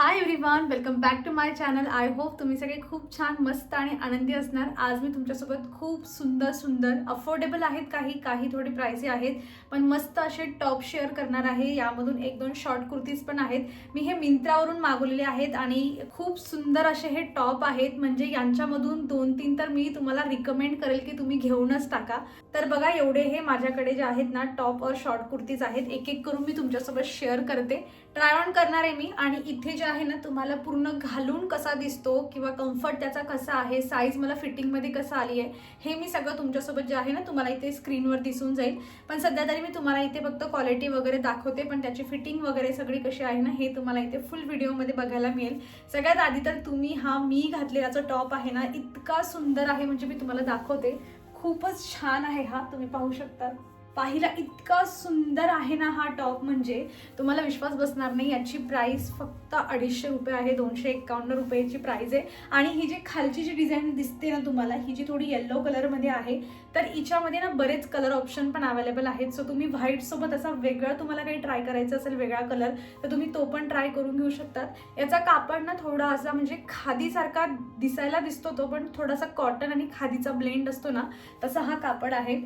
High everyone, welcome back to my channel. I hope तुम्ही सगळे खूप छान मस्त आणि आनंदी असणार. आज मी तुमच्यासोबत खूप सुंदर अफोर्डेबल आहेत, काही थोडे प्राइसी आहेत, पण मस्त असे टॉप शेअर करणार आहे. यामधून एक दोन शॉर्ट कुर्तीज पण आहेत. मी हे मिंत्रावरून मागवलेले आहेत आणि खूप सुंदर असे हे टॉप आहेत. म्हणजे यांच्यामधून 2-3 तर मी तुम्हाला रिकमेंड करेल की तुम्ही घेऊनच टाका. तर बघा, एवढे हे माझ्याकडे जे आहेत ना टॉप और शॉर्ट कुर्तीज आहेत. एक एक करून मी तुमच्यासोबत शेअर करते, ट्राय ऑन करणार आहे मी. आणि इथे जे आहे ना तुम्हाला पूर्ण घालून कसा दिसतो किंवा कम्फर्ट त्याचा कसा आहे, साईज मला फिटिंगमध्ये कसं आली आहे, हे मी सगळं तुमच्यासोबत जे आहे ना तुम्हाला इथे स्क्रीनवर दिसून जाईल. पण सध्या तरी मी तुम्हाला इथे फक्त क्वालिटी वगैरे दाखवते, पण त्याची फिटिंग वगैरे सगळी कशी आहे ना हे तुम्हाला इथे फुल व्हिडिओमध्ये बघायला मिळेल. सगळ्यात आधी तर तुम्ही हा मी घातलेला जो टॉप आहे ना इतका सुंदर आहे, म्हणजे मी तुम्हाला दाखवते. खूपच छान आहे हा, तुम्ही पाहू शकता. पाहिला इतका सुंदर आहे ना हा टॉप, म्हणजे तुम्हाला विश्वास बसणार नाही. याची प्राइस फक्त 250 रुपये आहे. 251 रुपयाची प्राइस आहे. आणि ही जी खालची जी डिझाईन दिसते ना तुम्हाला, ही जी थोडी येल्लो कलरमध्ये आहे, तर हिच्यामध्ये ना बरेच कलर ऑप्शन पण अवेलेबल आहेत. सो तुम्ही व्हाईट सोबत असा वेगळा तुम्हाला काही ट्राय करायचं असेल, वेगळा कलर, तर तुम्ही तो पण ट्राय करून घेऊ शकतात. याचा कापड ना थोडा असा म्हणजे खादीसारखा दिसायला दिसतो तो, पण थोडासा कॉटन आणि खादीचा ब्लेंड असतो ना, तसा हा कापड आहे.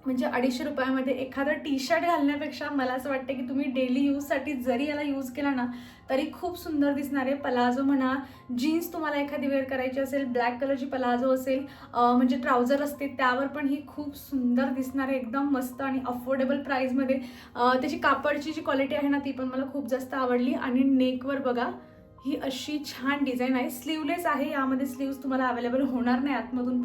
म्हणजे 250 रुपयामध्ये एखादं टी शर्ट घालण्यापेक्षा मला असं वाटतं की तुम्ही डेली यूजसाठी जरी याला यूज केला ना तरी खूप सुंदर दिसणार आहे. पलाझो म्हणा, जीन्स तुम्हाला एखादी वेअर करायची असेल, ब्लॅक कलरची पलाझो असेल, म्हणजे ट्राउझर असते त्यावर पण ही खूप सुंदर दिसणार आहे. एकदम मस्त आणि अफोर्डेबल प्राईसमध्ये. त्याची कापडची जी क्वालिटी आहे ना ती पण मला खूप जास्त आवडली. आणि नेकवर बघा, ही अशी छान डिझाईन आहे. स्लीवलेस आहे, यामध्ये स्लीव्स तुम्हाला अवेलेबल होणार नाही आतमधून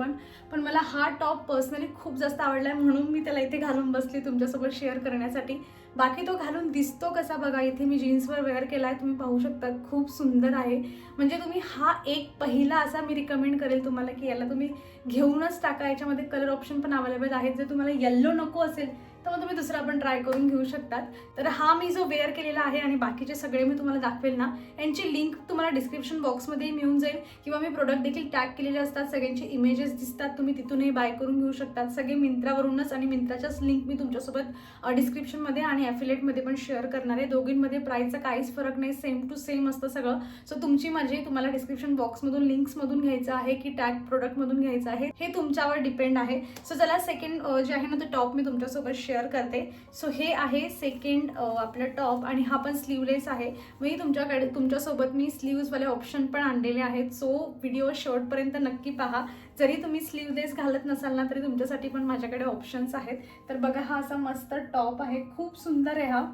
पण मला हा टॉप पर्सनली खूप जास्त आवडला आहे, म्हणून मी त्याला इथे घालून बसली तुमच्यासोबत शेअर करण्यासाठी. बाकी तो घालून दिसतो कसा बघा, इथे मी जीन्सवर वेअर केला आहे, तुम्ही पाहू शकता. खूप सुंदर आहे. म्हणजे तुम्ही हा एक पहिला असा मी रिकमेंड करेल तुम्हाला की याला तुम्ही घेऊनच टाका. याच्यामध्ये कलर ऑप्शन पण अवेलेबल आहेत. जर तुम्हाला येल्लो नको असेल तर मग तुम्ही दुसरा पण ट्राय करून घेऊ शकतात. तर हा मी जो वेअर केलेला आहे आणि बाकीचे सगळे मी तुम्हाला दाखवेल ना, यांची लिंक तुम्हाला डिस्क्रिप्शन बॉक्समध्ये मिळून जाईल, किंवा मी प्रोडक्ट देखील टॅग केलेले असतात. सगळ्यांचे इमेजेस दिसतात, तुम्ही तिथूनही बाय करून घेऊ शकतात. सगळे मिंत्रावरूनच, आणि मिंत्राच्याच लिंक मी तुमच्यासोबत डिस्क्रिप्शनमध्ये आणि ॲफिलेटमध्ये पण शेअर करणार आहे. दोघींमध्ये प्राईसचा काहीच फरक नाही, सेम टू सेम असतं सगळं. सो तुमची मर्जी, तुम्हाला डिस्क्रिप्शन बॉक्समधून लिंक्समधून घ्यायचं आहे की टॅग प्रोडक्टमधून घ्यायचं आहे, हे तुमच्यावर डिपेंड आहे. सो चला, सेकंड जे आहे ना तो टॉप मी तुमच्यासोबत शेअर करते. सो हे आहे सेकंड आपलं टॉप, आणि हा पण स्लीवलेस आहे. मी तुमच्यासोबत मी स्लीव्सवाले ऑप्शन पण आणलेले आहेत. सो व्हिडिओ शेवटपर्यंत नक्की पहा. जरी तुम्ही स्लीवलेस घालत नसाल ना तरी तुमच्यासाठी पण माझ्याकडे ऑप्शन्स आहेत. तर बघा, हा असा मस्त टॉप आहे, खूप सुंदर आहे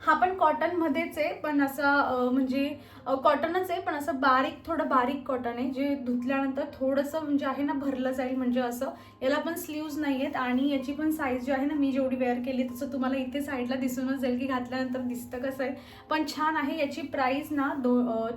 हा पण कॉटनमध्येच आहे, पण असा म्हणजे कॉटनच आहे, पण असं थोडं बारीक कॉटन आहे, जे धुतल्यानंतर थोडंसं म्हणजे आहे ना भरलं जाईल. म्हणजे असं याला पण स्लीव्ज नाही आहेत. आणि याची पण साईज जी आहे ना, मी जेवढी वेअर केली तसं तुम्हाला इथे साईडला दिसूनच जाईल की घातल्यानंतर दिसतं कसं आहे. पण छान आहे. याची प्राईस ना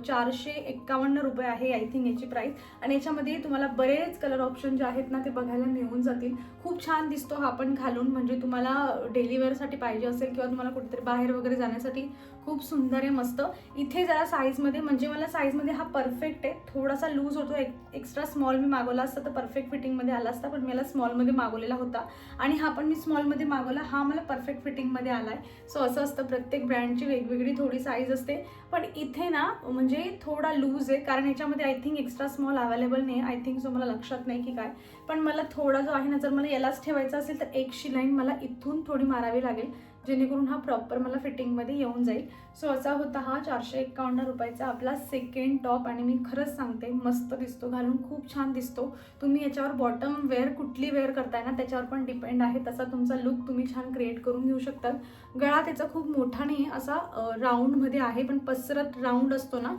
451 रुपये आहे आय थिंक याची प्राईस. आणि याच्यामध्ये तुम्हाला बरेच कलर ऑप्शन जे आहेत ना ते बघायला मिळून जातील. खूप छान दिसतो हा पण घालून, म्हणजे तुम्हाला डेली वेअरसाठी पाहिजे असेल किंवा तुम्हाला कुठेतरी बाहेर वगैरे जाण्यासाठी खूप सुंदर आहे, मस्त. इथे जरा साईजमध्ये, म्हणजे मला साईजमध्ये हा परफेक्ट आहे. थोडासा लूज होतो, एक्स्ट्रा स्मॉल मी मागवला असता तर परफेक्ट फिटिंगमध्ये आला असता, पण मला स्मॉलमध्ये मागवलेला होता. आणि हा पण मी स्मॉलमध्ये मागवला, हा मला परफेक्ट फिटिंगमध्ये आला आहे. सो असं असतं, प्रत्येक ब्रँडची वेगवेगळी थोडी साईज असते. पण इथे ना म्हणजे थोडा लूज आहे, कारण याच्यामध्ये I think extra small available नाही आय थिंक. सो मला लक्षात नाही की काय, पण मला थोडा जो आहे ना, जर मला यालाच ठेवायचा असेल तर एक शिलाई मला इथून थोडी मारावी लागेल, जेणेकरून हा प्रॉपर मला फिटिंगमध्ये येऊन जाईल. सो असा होता हा 451 रुपयाचा आपला सेकंड टॉप. आणि मी खरंच सांगते, मस्त दिसतो घालून, खूप छान दिसतो. तुम्ही याच्यावर बॉटम वेअर कुठली वेअर करताय ना त्याच्यावर पण डिपेंड आहे, तसा तुमचा लुक तुम्ही छान क्रिएट करून घेऊ शकतात. गळा त्याचा खूप मोठा नाही, असा राऊंडमध्ये आहे, पण पसरत राऊंड असतो ना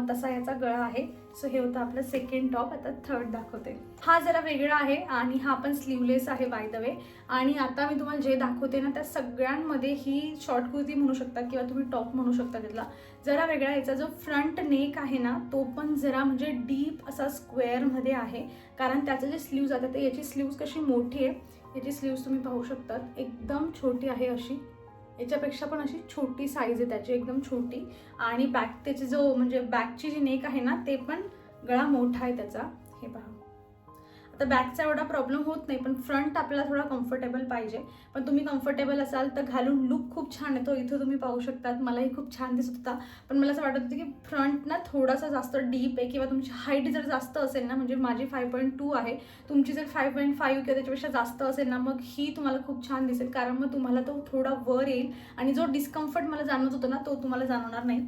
तसा याचा गळा आहे. सो हे होतं आपलं सेकंड टॉप. आता थर्ड दाखवते. हा जरा वेगळा आहे आणि हा पण स्लीवलेस आहे बाय द वे. आणि आता मी तुम्हाला जे दाखवते ना त्या सगळ्यांमध्ये ही शॉर्ट कुर्ती म्हणू शकता किंवा तुम्ही टॉप म्हणू शकता. त्यातला जरा वेगळा, याचा जो फ्रंट नेक आहे ना तो पण जरा म्हणजे डीप असा स्क्वेअरमध्ये आहे, कारण त्याचं जे स्लीव्ज जातात ते, याची स्लीव्ज कशी मोठी आहे, याची स्लीव्ज तुम्ही पाहू शकता एकदम छोटी आहे अशी. याच्यापेक्षा पण अशी छोटी साईज आहे त्याची, एकदम छोटी. आणि बॅक त्याची जो म्हणजे बॅकची जी नेक आहे ना ते पण गळा मोठा आहे त्याचा, हे पहा. तर बॅकचा एवढा प्रॉब्लेम होत नाही, पण फ्रंट आपल्याला थोडा कम्फर्टेबल पाहिजे. पण तुम्ही कम्फर्टेबल असाल तर घालून लुक खूप छान येतो. इथं तुम्ही पाहू शकतात, मलाही खूप छान दिसत होता. पण मला असं वाटत होतं की फ्रंट ना थोडासा जास्त डीप आहे, किंवा तुमची हाईट जर जास्त असेल ना, म्हणजे माझी 5.2 आहे, तुमची जर 5.5 किंवा त्याच्यापेक्षा जास्त असेल ना, मग ही तुम्हाला खूप छान दिसेल, कारण मग तुम्हाला तो थोडा वर येईल आणि जो डिस्कम्फर्ट मला जाणवत होतो ना, तो तुम्हाला जाणवणार नाही.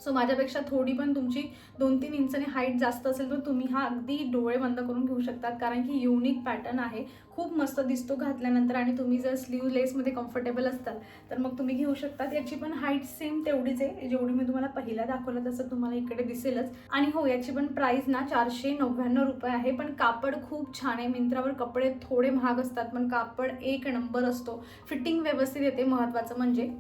सो माझ्यापेक्षा थोडी पण तुमची 2-3 इंचाने हाईट जास्त असेल तर तुम्ही हा अगदी डोळे बंद करून घेऊ शकतात, कारण की युनिक पॅटर्न आहे, खूप मस्त दिसतो घातल्यानंतर. आणि तुम्ही जर स्लीवलेसमध्ये कम्फर्टेबल असताल तर मग तुम्ही घेऊ शकतात. याची पण हाईट सेम तेवढीच आहे, जेवढी मी तुम्हाला पहिला दाखवलं तसं तुम्हाला इकडे दिसेलच. आणि हो, याची पण प्राईस ना 499 रुपये आहे. पण कापड खूप छान आहे. मिंत्रावर कपडे थोडे महाग असतात, पण कापड एक नंबर असतो, फिटिंग व्यवस्थित येते, महत्त्वाचं म्हणजे.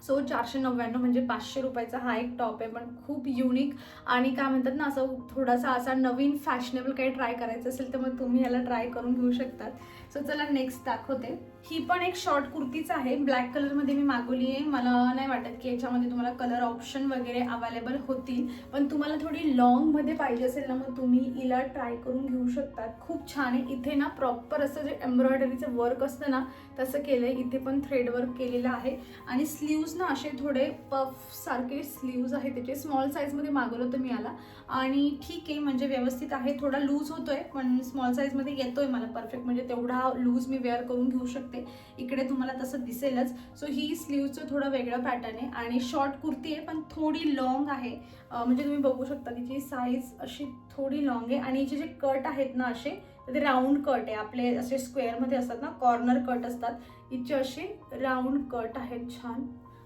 सो 499 म्हणजे 500 रुपयाचा हा एक टॉप आहे, पण खूप युनिक. आणि काय म्हणतात ना, असं थोडासा असा नवीन फॅशनेबल काही ट्राय करायचं असेल तर मग तुम्ही याला ट्राय करून घेऊ शकतात. सो चला नेक्स्ट दाखवते. ही पण एक शॉर्ट कुर्तीच आहे, ब्लॅक कलरमध्ये मी मागवली आहे. मला नाही वाटत की याच्यामध्ये तुम्हाला कलर ऑप्शन वगैरे अवेलेबल होतील, पण तुम्हाला थोडी लॉंगमध्ये पाहिजे असेल ना, मग तुम्ही हिला ट्राय करून घेऊ शकतात. खूप छान आहे. इथे ना प्रॉपर असं जे एम्ब्रॉयडरीचं वर्क असतं ना, तसं केलं आहे. इथे पण थ्रेड वर्क केलेलं आहे. आणि स्लीव्ज ना असे थोडे पफ सारखे स्लीव्ज आहे त्याचे. स्मॉल साईजमध्ये मागवलं होतं मी याला, आणि ठीक आहे, म्हणजे व्यवस्थित आहे. थोडा लूज होतोय, पण स्मॉल साईजमध्ये येतोय मला परफेक्ट, म्हणजे तेवढा लूज मी वेअर करून घेऊ शकते. इकडे तुम्हाला तसं दिसेलच. सो ही स्लीव्जचं थोडं वेगळं पॅटर्न आहे आणि शॉर्ट कुर्ती आहे, पण थोडी लॉंग आहे. म्हणजे तुम्ही बघू शकता तिची साईज अशी थोडी लॉंग आहे. आणि हिचे जे कट आहेत ना असे, तर ते राऊंड कट आहे. आपले असे स्क्वेअरमध्ये असतात ना, कॉर्नर कट असतात, हिचे असे राऊंड कट आहेत. छान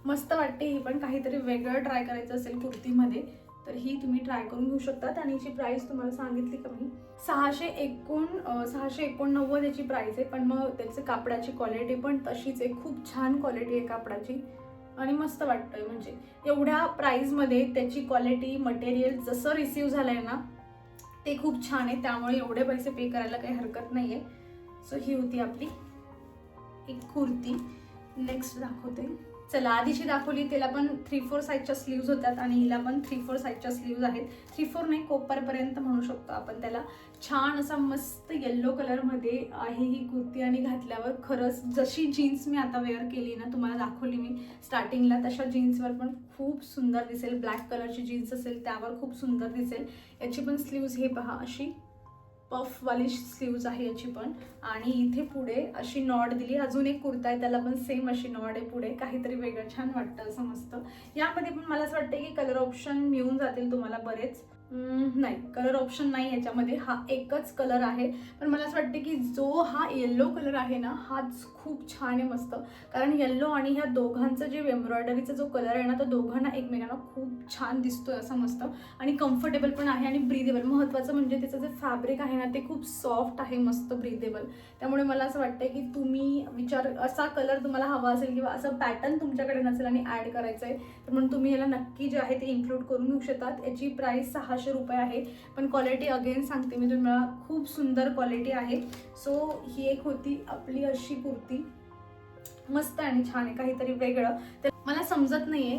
मस्त वाटते ही पण. काहीतरी वेगळं ट्राय करायचं असेल कुर्तीमध्ये तर ही तुम्ही ट्राय करून घेऊ शकतात. आणि याची प्राइस तुम्हाला सांगितली का मी, 689 याची प्राइस आहे. पण मग त्याची कापडाची क्वालिटी पण तशीच आहे, खूप छान क्वालिटी आहे कापडाची आणि मस्त वाटतंय. म्हणजे एवढ्या प्राइसमध्ये त्याची क्वालिटी, मटेरियल जसं रिसीव झालंय ना ते खूप छान आहे, त्यामुळे एवढे पैसे पे करायला काही हरकत नाही आहे. सो ही होती आपली एक कुर्ती. नेक्स्ट दाखवते. चला, आधीची दाखवली त्याला पण 3/4 साईजच्या स्लीव्ज होत्यात आणि हिला पण 3/4 साईजच्या स्लीव्ज आहेत. 3/4 नाही, कोपरपर्यंत म्हणू शकतो आपण त्याला. छान असा मस्त येल्लो कलरमध्ये आहे ही कुर्ती. आणि घातल्यावर खरंच जशी जीन्स मी आता वेअर केली ना, तुम्हाला दाखवली मी स्टार्टिंगला, तशा जीन्सवर पण खूप सुंदर दिसेल. ब्लॅक कलरची जीन्स असेल त्यावर खूप सुंदर दिसेल. याची पण स्लीव्ज हे पहा, अशी पफवाली स्लीव्ज आहे याची पण. आणि इथे पुढे अशी नॉट दिली. अजून एक कुर्ता आहे त्याला पण सेम अशी नॉट आहे पुढे. काहीतरी वेगळं छान वाटतं असं मस्त. यामध्ये पण मला असं वाटतं की कलर ऑप्शन मिळून जातील तुम्हाला बरेच. नाही, कलर ऑप्शन नाही याच्यामध्ये, हा एकच कलर आहे. पण मला असं वाटतं की जो हा येल्लो कलर आहे ना, हाच खूप छान आहे मस्त. कारण येल्लो आणि ह्या दोघांचं जे एम्ब्रॉयडरीचा जो कलर आहे ना, तो दोघांना एकमेकांना खूप छान दिसतोय असं मस्त. आणि कम्फर्टेबल पण आहे आणि ब्रीदेबल. महत्त्वाचं म्हणजे त्याचं जे फॅब्रिक आहे ना, ते खूप सॉफ्ट आहे, मस्त ब्रीदेबल. त्यामुळे मला असं वाटतं की तुम्ही असा कलर तुम्हाला हवा असेल किंवा असं पॅटर्न तुमच्याकडे नसेल आणि ॲड करायचं आहे तर म्हणून तुम्ही याला नक्की जे आहे ते इन्क्लूड करून घेऊ शकतात. याची प्राइस 600 रुपये आहे. पण क्वालिटी अगेन सांगते मी तुम्हाला, खूप सुंदर क्वालिटी आहे. सो ही एक होती आपली अशी कुर्ती, मस्त आणि छान आहे, काहीतरी वेगळं. तर मला समजत नाहीये,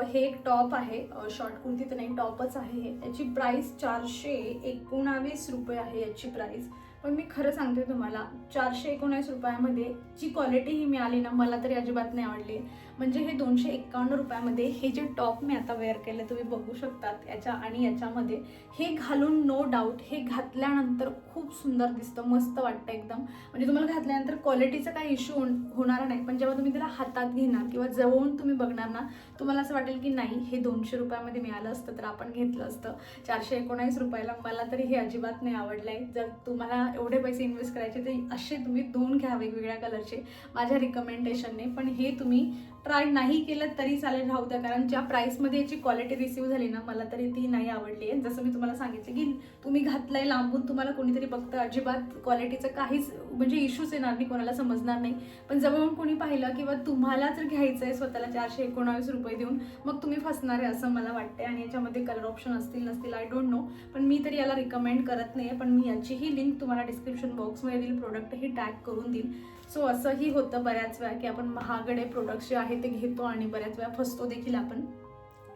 हे एक टॉप आहे, शॉर्ट कुर्ती तर नाही, टॉपच आहे हे. याची प्राइस 419 रुपये आहे याची प्राइस. पण मी खरं सांगते तुम्हाला, 419 रुपयामध्ये जी क्वालिटी ही मिळाली ना, मला तरी अजिबात नाही आवडली. म्हणजे हे 251 रुपयामध्ये हे जे टॉप मी आता वेअर केले तुम्ही बघू शकतात याच्या आणि याच्यामध्ये, हे घालून नो डाऊट हे घातल्यानंतर खूप सुंदर दिसतं, मस्त वाटतं एकदम. म्हणजे तुम्हाला घातल्यानंतर क्वालिटीचा काही इश्यू होणार नाही. पण जेव्हा तुम्ही त्याला हातात घेणार किंवा जवळून तुम्ही बघणार ना, तुम्हाला असं वाटेल की नाही, हे 200 रुपयामध्ये मिळालं असतं तर आपण घेतलं असतं. 419 रुपयाला मला तरी हे अजिबात नाही आवडलं आहे. जर तुम्हाला एवढे पैसे इन्व्हेस्ट करायचे तर असे तुम्ही 2 घ्या वेगवेगळ्या कलरचे माझ्या रिकमेंडेशनने. पण हे तुम्ही ट्राय नाही केलं तरी चालेल, राहू द्या. कारण ज्या प्राईसमध्ये याची क्वालिटी रिसीव झाली ना, मला तरी ती नाही आवडली आहे. जसं मी तुम्हाला सांगितलं की तुम्ही घातलंय लांबून, तुम्हाला कोणीतरी बघतं, अजिबात क्वालिटीचं काहीच म्हणजे इश्यूज येणार नाही, कोणाला समजणार नाही. पण जवळून कोणी पाहिलं किंवा तुम्हाला जर घ्यायचं आहे स्वतःला 419 रुपये देऊन, मग तुम्ही फसणार आहे असं मला वाटते. आणि याच्यामध्ये कलर ऑप्शन असतील नसतील आय डोंट नो, पण मी तरी याला रिकमेंड करत नाही आहे. पण मी याचीही लिंक तुम्हाला डिस्क्रिप्शन बॉक्समध्ये देईल, प्रोडक्टही टॅग करून देईल. सो असंही होतं बऱ्याच वेळा की आपण महागडे प्रोडक्ट्स जे आहे ते घेतो आणि बऱ्याच वेळा फसतो देखील आपण.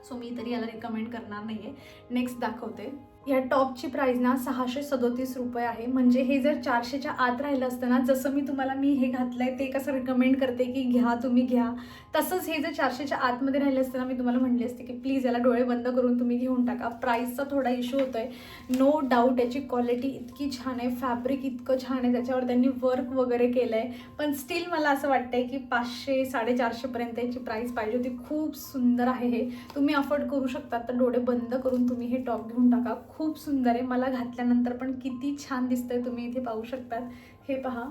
सो मी तरी याला रिकमेंड करणार नाही आहे. नेक्स्ट दाखवते. या टॉपची प्राईस ना 637 रुपये आहे. म्हणजे हे जर 400च्या आत राहिलं असतं ना, जसं मी हे घातलंय ते कसं रिकमेंड करते की घ्या, तुम्ही घ्या, तसंच हे जर 400च्या आतमध्ये राहिलं असतं ना, मी तुम्हाला म्हणले असते की प्लीज याला डोळे बंद करून तुम्ही घेऊन टाका. प्राईसचा थोडा इश्यू होतोय, नो डाऊट. याची क्वालिटी इतकी छान आहे, फॅब्रिक इतकं छान आहे, त्याच्यावर त्यांनी वर्क वगैरे केलं आहे. पण स्टील मला असं वाटतंय की 500 450पर्यंत याची प्राईस पाहिजे होती. खूप सुंदर आहे हे, तुम्ही अफोर्ड करू शकता तर डोळे बंद करून तुम्ही हे टॉप घेऊन टाका. खूप सुंदर आहे, मला घातल्यानंतर पण किती छान दिसतंय, तुम्ही इथे पाहू शकतात. हे पहा,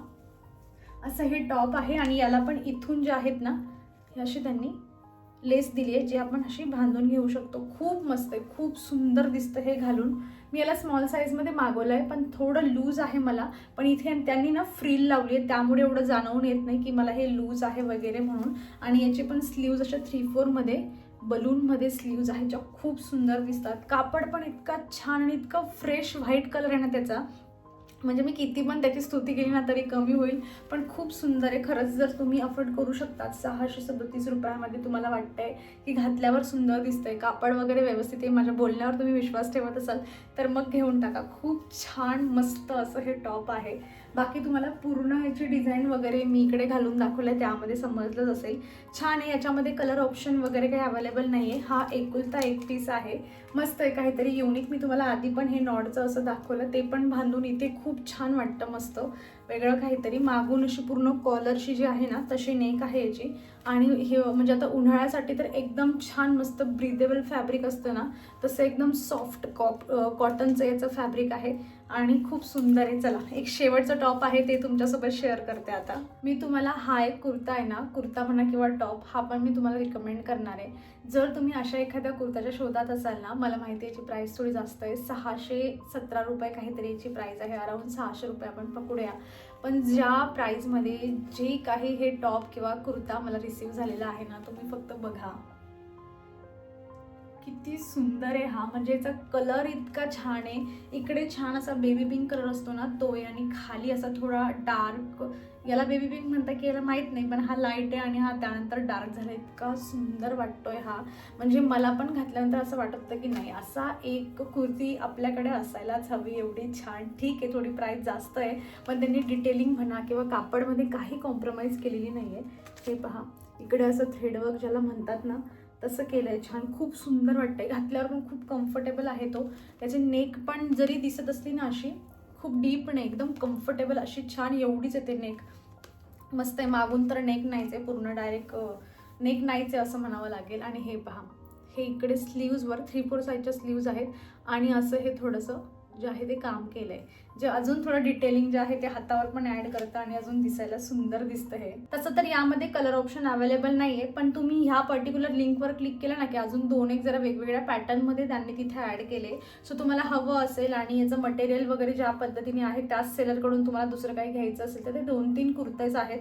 असं हे टॉप आहे आणि याला पण इथून जे आहेत ना, हे अशी त्यांनी लेस दिली आहे, जी आपण अशी बांधून घेऊ शकतो. खूप मस्त आहे, खूप सुंदर दिसतं हे घालून. मी याला स्मॉल साईजमध्ये मागवलं आहे, पण थोडं लूज आहे मला. पण इथे त्यांनी ना फ्रिल लावली आहे, त्यामुळे एवढं जाणवून येत नाही की मला हे लूज आहे वगैरे म्हणून. आणि याचे पण स्लीव्ज अशा 3/4मध्ये बलूनमध्ये स्लीव्ज आहेत, ज्या खूप सुंदर दिसतात. कापड पण इतका छान आणि इतका फ्रेश व्हाईट कलर आहे ना त्याचा, म्हणजे मी किती पण त्याची स्तुती केली ना तरी कमी होईल. पण खूप सुंदर आहे खरंच. जर तुम्ही अफोर्ड करू शकता 637 रुपयामध्ये, तुम्हाला वाटतंय की घातल्यावर सुंदर दिसतंय, कापड वगैरे व्यवस्थित आहे, माझ्या बोलण्यावर तुम्ही विश्वास ठेवत असाल तर मग घेऊन टाका. खूप छान मस्त असं हे टॉप आहे. बाकी तुम्हाला पूर्ण ह्याची डिझाईन वगैरे मी इकडे घालून दाखवलं आहे, त्यामध्ये समजलंच असेल. छान आहे. याच्यामध्ये कलर ऑप्शन वगैरे काही अवेलेबल नाही आहे. हा एकुलता एक पीस आहे. मस्त आहे, काहीतरी युनिक. मी तुम्हाला आधी पण हे नॉडचं असं दाखवलं, ते पण बांधून इथे खूप छान वाटतं, मस्त वेगळं काहीतरी. मागून अशी पूर्ण कॉलरशी जी आहे ना तशी नेक आहे याची. आणि हे म्हणजे आता उन्हाळ्यासाठी तर एकदम छान मस्त ब्रीदेबल फॅब्रिक असतं ना, तसं एकदम सॉफ्ट कॉटनचं याचं फॅब्रिक आहे आणि खूप सुंदर आहे. चला, एक शेवटचं टॉप आहे ते तुमच्यासोबत शेअर करते आता. मी तुम्हाला हा एक कुर्ता आहे ना, कुर्ता म्हणा किंवा टॉप, हा पण मी तुम्हाला रिकमेंड करणार आहे. जर तुम्ही अशा एखाद्या कुर्ताच्या शोधात असाल ना, मला माहिती आहे याची प्राईस थोडी जास्त आहे, 617 रुपये काहीतरी याची प्राईस आहे, अराऊंड 600 रुपये आपण पकडूया. पण ज्या प्राईजमध्ये जे काही हे टॉप किंवा कुर्ता मला रिसीव झालेला आहे ना, तुम्ही फक्त बघा किती सुंदर आहे हा. म्हणजे याचा कलर इतका छान आहे, इकडे छान असा बेबी पिंक कलर असतो ना तो आहे, आणि खाली असा थोडा डार्क, याला बेबी पिंक म्हणता की याला माहीत नाही, पण हा लाईट आहे आणि हा त्यानंतर डार्क झाला. इतका सुंदर वाटतोय हा. म्हणजे मला पण घातल्यानंतर असं वाटत होतं की नाही, असा एक कुर्ती आपल्याकडे असायलाच हवी, एवढी छान. ठीक आहे, थोडी प्राईस जास्त आहे, पण त्यांनी डिटेलिंग म्हणा किंवा कापडमध्ये काही कॉम्प्रोमाइज केलेली नाही आहे. हे पहा, इकडे असं थ्रेडवर्क ज्याला म्हणतात ना तसं केलं आहे, छान. खूप सुंदर वाटतंय, घातल्यावर पण खूप कम्फर्टेबल आहे तो. त्याची नेक पण जरी दिसत असली ना अशी खूप डीप नाही, एकदम कम्फर्टेबल अशी छान एवढीच येते नेक. मस्त आहे. मागून तर नेक नाहीच आहे, पूर्ण डायरेक्ट नेक नाहीच आहे असं म्हणावं लागेल. आणि हे पहा, हे इकडे स्लीव्जवर 3/4 साईजच्या स्लीव्ज आहेत आणि असं हे थोडंसं जे आहे ते काम केलं आहे, जे अजून थोडं डिटेलिंग जे आहे ते हातावर पण ॲड करतं आणि अजून दिसायला सुंदर दिसतं हे. तसं तर यामध्ये कलर ऑप्शन अवेलेबल नाही आहे, पण तुम्ही ह्या पर्टिक्युलर लिंकवर क्लिक केलं ना की अजून 2-1 जरा वेगवेगळ्या पॅटर्नमध्ये त्यांनी तिथे ॲड केले. सो तुम्हाला हवं असेल आणि याचं मटेरियल वगैरे ज्या पद्धतीने आहे त्याच सेलरकडून तुम्हाला दुसरं काही घ्यायचं असेल तर ते 2-3 कुर्तेज आहेत,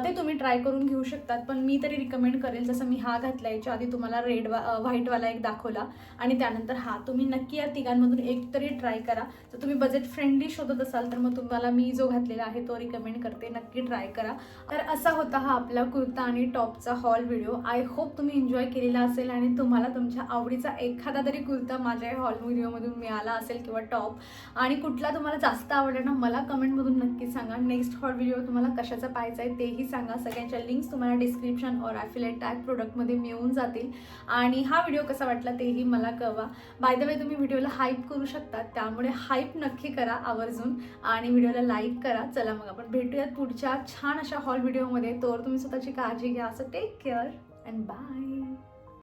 ते तुम्ही ट्राय करून घेऊ शकतात. पण मी तरी रिकमेंड करेल, जसं मी हा घातला, याच्या आधी तुम्हाला व्हाईटवाला एक दाखवला आणि त्यानंतर हा, तुम्ही नक्की या तिघांमधून एक तरी ट्राय करा. जर तुम्ही बजेट फ्रेंडली शोधत असाल तर मग तुम्हाला मी जो घातलेला आहे तो रिकमेंड करते, नक्की ट्राय करा. तर असा होता हा आपला कुर्ता आणि टॉपचा हॉल व्हिडिओ. आय होप तुम्ही एन्जॉय केलेला असेल आणि तुम्हाला तुमच्या आवडीचा एखादा तरी कुर्ता माझ्या हॉल व्हिडिओमधून मिळाला असेल किंवा टॉप. आणि कुठला तुम्हाला जास्त आवडला ना, मला कमेंटमधून नक्की सांगा. नेक्स्ट हॉल व्हिडिओ तुम्हाला कशाचा पाहायचा आहे तेही सांगा. सगळ्यांच्या लिंक्स तुम्हाला डिस्क्रिप्शन और ॲफिलिएट टॅग प्रोडक्टमध्ये मिळून जातील. आणि हा व्हिडिओ कसा वाटला तेही मला कळवा. बाय द वे, तुम्ही व्हिडिओला हाईप करू शकता, त्यामुळे हाईप नक्की करा आवर्जून आणि व्हिडिओला लाईक करा. चला मग आपण भेटूयात पुढच्या छान अशा हॉल व्हिडिओमध्ये. तोवर तुम्ही स्वतःची काळजी घ्या. असं टेक केअर अँड बाय.